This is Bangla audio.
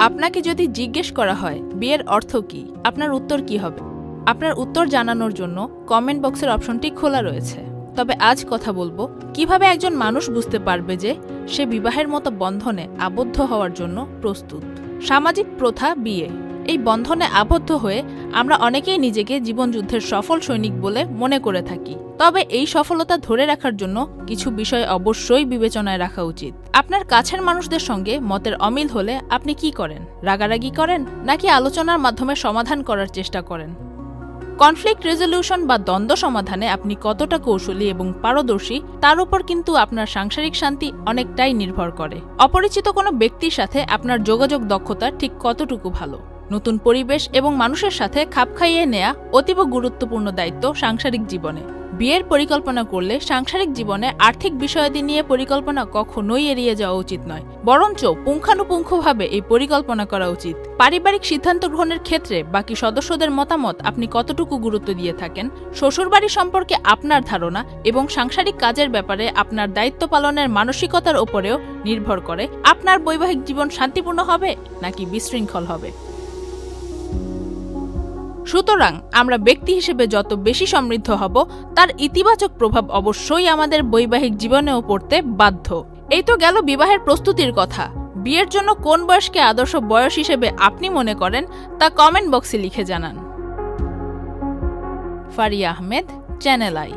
আপনাকে যদি জিজ্ঞেস করা হয় বিয়ের অর্থ কি, আপনার উত্তর কি হবে? আপনার উত্তর জানানোর জন্য কমেন্ট বক্সের অপশনটি খোলা রয়েছে। তবে আজ কথা বলবো কিভাবে একজন মানুষ বুঝতে পারবে যে সে বিবাহের মতো বন্ধনে আবদ্ধ হওয়ার জন্য প্রস্তুত। সামাজিক প্রথা বিয়ে, এই বন্ধনে আবদ্ধ হয়ে আমরা অনেকেই নিজেকে জীবনযুদ্ধের সফল সৈনিক বলে মনে করে থাকি। তবে এই সফলতা ধরে রাখার জন্য কিছু বিষয় অবশ্যই বিবেচনায় রাখা উচিত। আপনার কাছের মানুষদের সঙ্গে মতের অমিল হলে আপনি কি করেন? রাগারাগি করেন নাকি আলোচনার মাধ্যমে সমাধান করার চেষ্টা করেন? কনফ্লিক্ট রেজলিউশন বা দ্বন্দ্ব সমাধানে আপনি কতটা কৌশলী এবং পারদর্শী তার উপর কিন্তু আপনার সাংসারিক শান্তি অনেকটাই নির্ভর করে। অপরিচিত কোনো ব্যক্তির সাথে আপনার যোগাযোগ দক্ষতা ঠিক কতটুকু ভালো? নতুন পরিবেশ এবং মানুষের সাথে খাপ খাইয়ে নেয়া অতীব গুরুত্বপূর্ণ দায়িত্ব সাংসারিক জীবনে। বিয়ের পরিকল্পনা করলে সাংসারিক জীবনে আর্থিক বিষয়াদি নিয়ে পরিকল্পনা কখনোই এড়িয়ে যাওয়া উচিত নয়, বরঞ্চ পুঙ্খানুপুঙ্খভাবে এই পরিকল্পনা করা উচিত। পারিবারিক সিদ্ধান্ত গ্রহণের ক্ষেত্রে বাকি সদস্যদের মতামত আপনি কতটুকু গুরুত্ব দিয়ে থাকেন? শ্বশুরবাড়ি সম্পর্কে আপনার ধারণা এবং সাংসারিক কাজের ব্যাপারে আপনার দায়িত্ব পালনের মানসিকতার ওপরেও নির্ভর করে আপনার বৈবাহিক জীবন শান্তিপূর্ণ হবে নাকি বিশৃঙ্খল হবে। সুতরাং আমরা ব্যক্তি হিসেবে যত বেশি সমৃদ্ধ হব তার ইতিবাচক প্রভাব অবশ্যই আমাদের বৈবাহিক জীবনেও পড়তে বাধ্য। এই তো গেল বিবাহের প্রস্তুতির কথা। বিয়ের জন্য কোন বয়সকে আদর্শ বয়স হিসেবে আপনি মনে করেন তা কমেন্ট বক্সে লিখে জানান। Faria Ahmed, channel I.